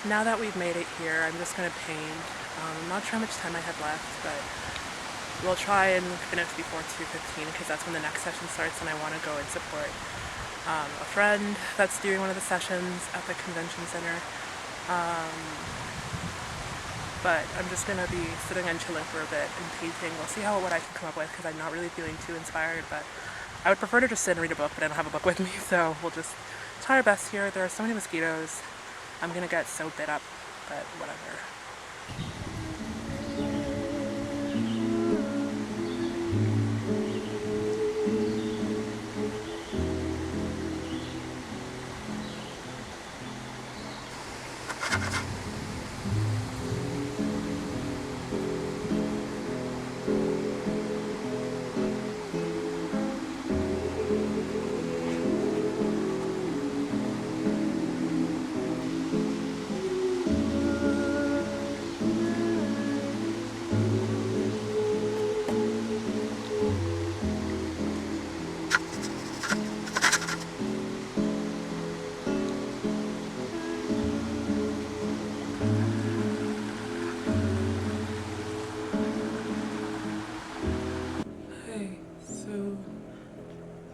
Now that we've made it here, I'm just going to paint. I'm not sure how much time I have left, but we'll try and finish before 2:15 because that's when the next session starts, and I want to go and support a friend that's doing one of the sessions at the convention center. But I'm just going to be sitting and chilling for a bit and painting. We'll see what I can come up with because I'm not really feeling too inspired, but I would prefer to just sit and read a book, but I don't have a book with me, so we'll just try our best here. There are so many mosquitoes. I'm gonna get so bit up, but whatever.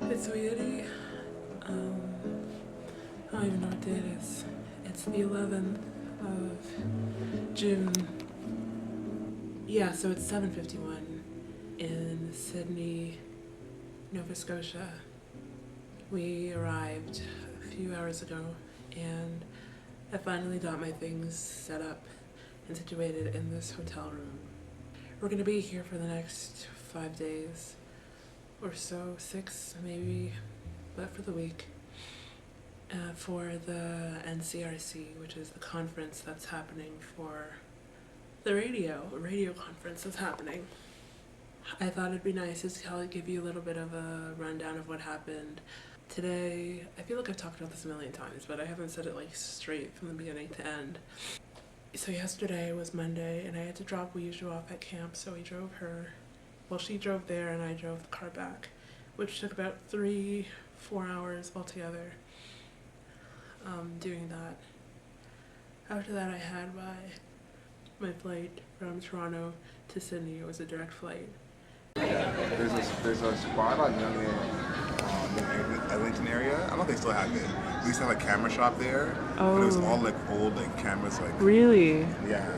It's Weadee. I don't even know what day it is. It's the 11th of June. Yeah, so it's 7:51 in Sydney, Nova Scotia. We arrived a few hours ago and I finally got my things set up and situated in this hotel room. We're gonna be here for the next 5 days. Or so, 6 maybe, but for the week, for the NCRC, which is the conference that's happening for the radio conference that's happening. I thought it'd be nice to give you a little bit of a rundown of what happened today. I feel like I've talked about this a million times, but I haven't said it like straight from the beginning to end. So yesterday was Monday, and I had to drop Weadee off at camp, so we drove her. Well, she drove there and I drove the car back, which took about 3-4 hours altogether doing that. After that I had my flight from Toronto to Sydney. It was a direct flight. There's a spot on Young in Eglinton area. I don't know if they still have it. We used to have a camera shop there, but it was all like old like cameras like. Really? Yeah.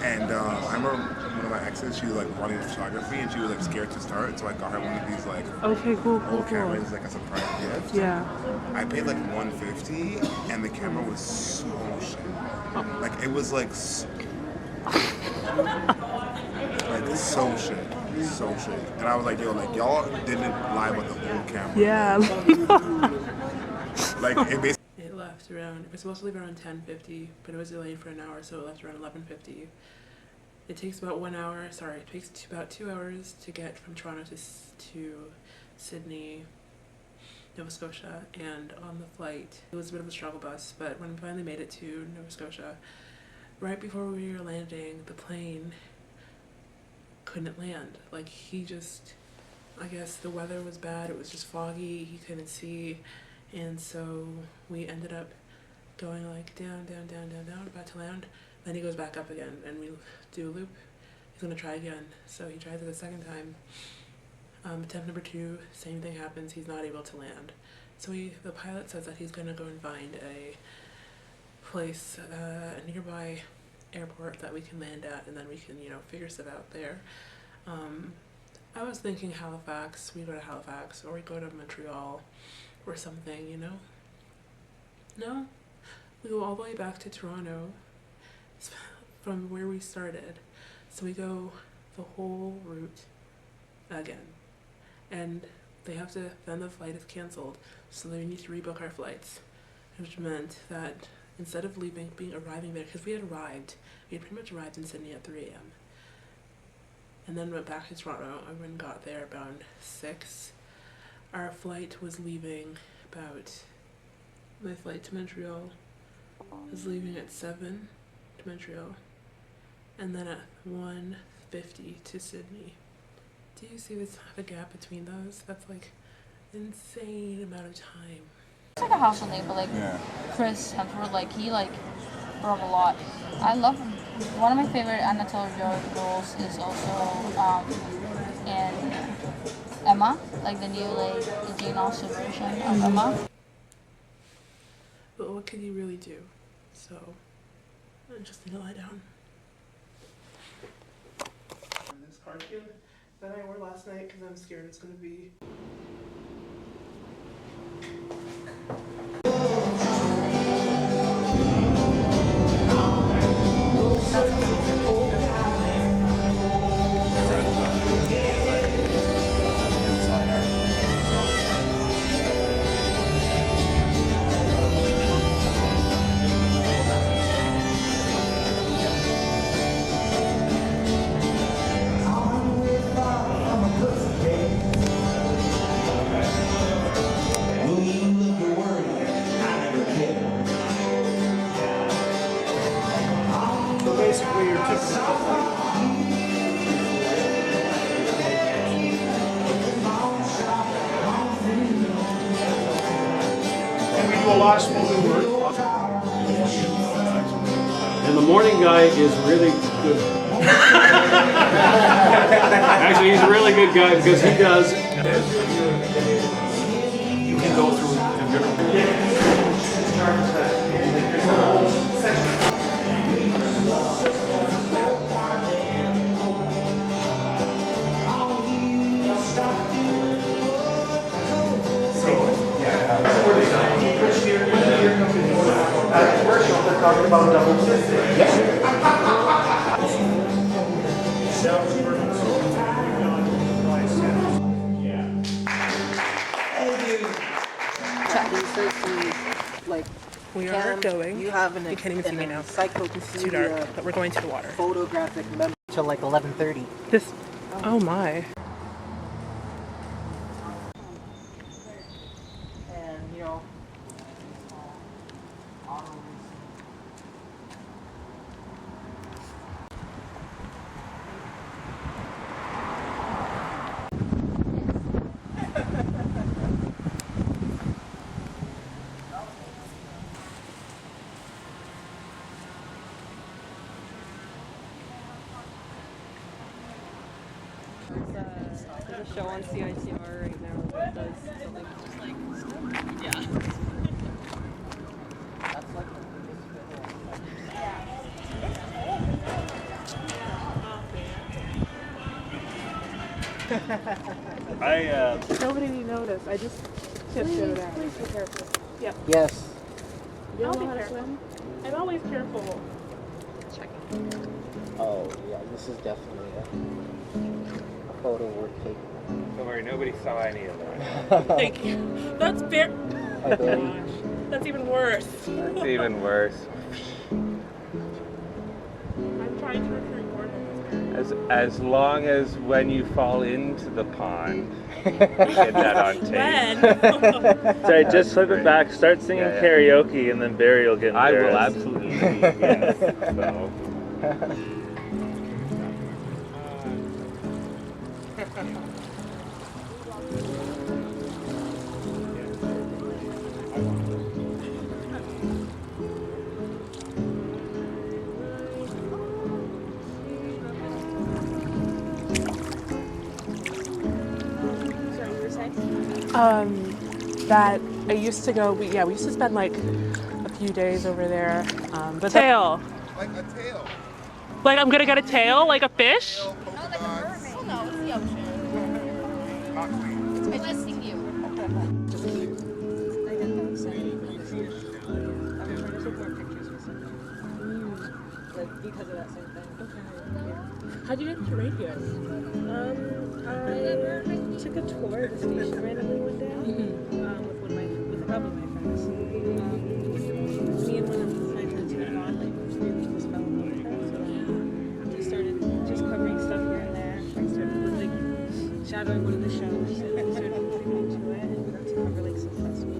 And I remember one of my exes, she was like running photography and she was like scared to start, so I got her one of these like old cameras like as a private gift. Yeah. I paid like $150 and the camera was so shit. Like it was like so shit. So shit. And I was like, yo, like y'all didn't lie about the old camera. Yeah. Like it basically. It left around, it was supposed to leave around 10:50, but it was delayed for an hour, so it left around 11:50. It takes about 1 hour, sorry, it takes about 2 hours to get from Toronto to Sydney, Nova Scotia, and on the flight, it was a bit of a struggle bus, but when we finally made it to Nova Scotia, right before we were landing, the plane couldn't land. Like I guess the weather was bad, it was just foggy, he couldn't see, and so we ended up going like down, about to land. Then he goes back up again and we do a loop. He's gonna try again. So he tries it a second time. Attempt number 2, same thing happens, he's not able to land. So the pilot says that he's gonna go and find a place, a nearby airport that we can land at, and then we can, figure stuff out there. I was thinking Halifax, we go to Halifax, or we go to Montreal or something, No, we go all the way back to Toronto from where we started. So we go the whole route again. And then the flight is cancelled, so they need to rebook our flights, which meant that instead of arriving there, because we had pretty much arrived in Sydney at 3 a.m. and then went back to Toronto. Everyone got there about 6. Our flight was leaving my flight to Montreal was leaving at 7 to Montreal, and then at 1:50 to Sydney. Do you see the gap between those? That's like an insane amount of time. It's like a household name, but like Chris Hemsworth, like he like brought a lot. I love him. One of my favorite Anna Taylor-Joy roles is also in Emma, like the new like the Jane Austen version of Emma. But what can you really do? So I just need to lie down. This cardigan that I wore last night because I'm scared it's gonna be. Basically, your typical. And we do a lot of spoken word. And the morning guy is really good. Actually, he's a really good guy because he does. You can go through talking about double like We are going. You have You can't even see me now. It's too dark, encyclopedia but we're going to the water. photographic memory till like 11:30. This. Oh my. And you know, There's a show on CITR right now that does something just like, yeah. that's like Nobody noticed. I just tiptoed out. Please be careful. Yep. yes. You don't know how to swim? I'm always careful. Checking. Oh yeah, this is definitely a photo worth taking. Don't worry, nobody saw any of that. Thank you. That's fair. I bet. That's even worse. It's even worse. I'm trying to recruit more As long as when you fall into the pond, you get that on tape. When? Sorry, just slip it back, start singing karaoke, and then Barry will get I will embarrassed. absolutely, yes. So. That I used to go. We used to spend like a few days over there. But tail. Like a tail. Like I'm gonna get a tail, like a fish. Tail, polka dots. Oh no, it's the ocean. Not clean. It's just you. Because of that same thing. How'd you get into radio? I took a tour of the station randomly one day with a couple of my friends. Me and one of my friends who had gone, like, really just fell in love with her. So we started just covering stuff here and there. I started like shadowing one of the shows and started looking into it and got to cover like some festivals.